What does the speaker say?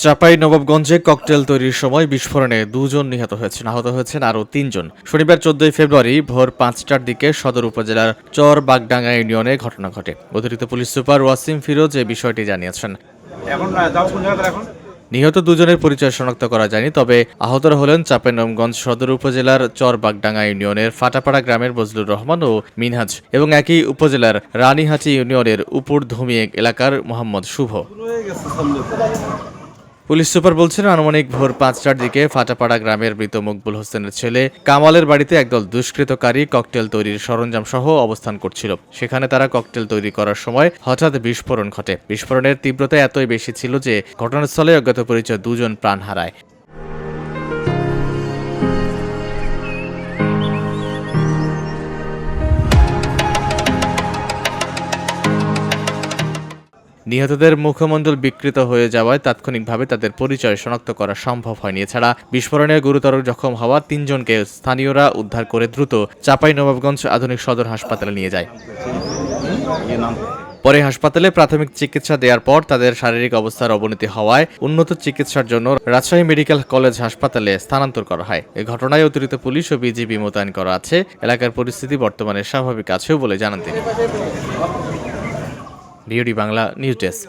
চাঁপাইনবাবগঞ্জে cocktail তৈরির সময় বিস্ফোরণে 2 জন নিহত হয়েছেন, আহত হয়েছেন আরও 3 জন। শনিবার 14 ফেব্রুয়ারি ভোর 5টার দিকে সদর উপজেলার চর বাগডাঙ্গা ইউনিয়নে ঘটনা ঘটে। অতিরিক্ত পুলিশ সুপার ওয়াসিম ফিরোজ এ বিষয়টি জানিয়েছেন। নিহত 2 জনের পরিচয় শনাক্ত করা যায়নি, তবে আহতরা হলেন চাঁপাইনবাবগঞ্জ সদর উপজেলার চর বাগডাঙ্গা ইউনিয়নের ফাটাপাড়া গ্রামের বজলুর রহমান ও মিনহাজ এবং একই উপজেলার রানীহাটি ইউনিয়নের উপর ধুমিয়ে এলাকার মোহাম্মদ শুভ। পুলিশ সুপার বলছেন, আনুমানিক ভোর 5টার দিকে ফাটাপাড়া গ্রামের মৃত মকবুল হোসেনের ছেলে কামালের বাড়িতে একদল দুষ্কৃতকারী ককটেল তৈরির সরঞ্জাম সহ অবস্থান করছিল। সেখানে তারা ককটেল তৈরি করার সময় হঠাৎ বিস্ফোরণ ঘটে। বিস্ফোরণের তীব্রতা এতই বেশি ছিল যে ঘটনাস্থলে অজ্ঞাত পরিচয় 2 জন প্রাণ হারায়। নিহতদের মুখমণ্ডল বিকৃত হয়ে যাওয়ায় তাৎক্ষণিকভাবে তাদের পরিচয় শনাক্ত করা সম্ভব হয়নি। এছাড়া বিস্ফোরণে গুরুতর জখম হওয়া 3 জনকে স্থানীয়রা উদ্ধার করে দ্রুত চাঁপাইনবাবগঞ্জ আধুনিক সদর হাসপাতালে নিয়ে যায়। পরে হাসপাতালে প্রাথমিক চিকিৎসা দেওয়ার পর তাদের শারীরিক অবস্থার অবনতি হওয়ায় উন্নত চিকিৎসার জন্য রাজশাহী মেডিকেল কলেজ হাসপাতালে স্থানান্তর করা হয়। এ ঘটনায় অতিরিক্ত পুলিশ ও বিজিবি মোতায়েন করা আছে। এলাকার পরিস্থিতি বর্তমানে স্বাভাবিক আছেও বলে জানান তিনি। Beauty Bangla news desk.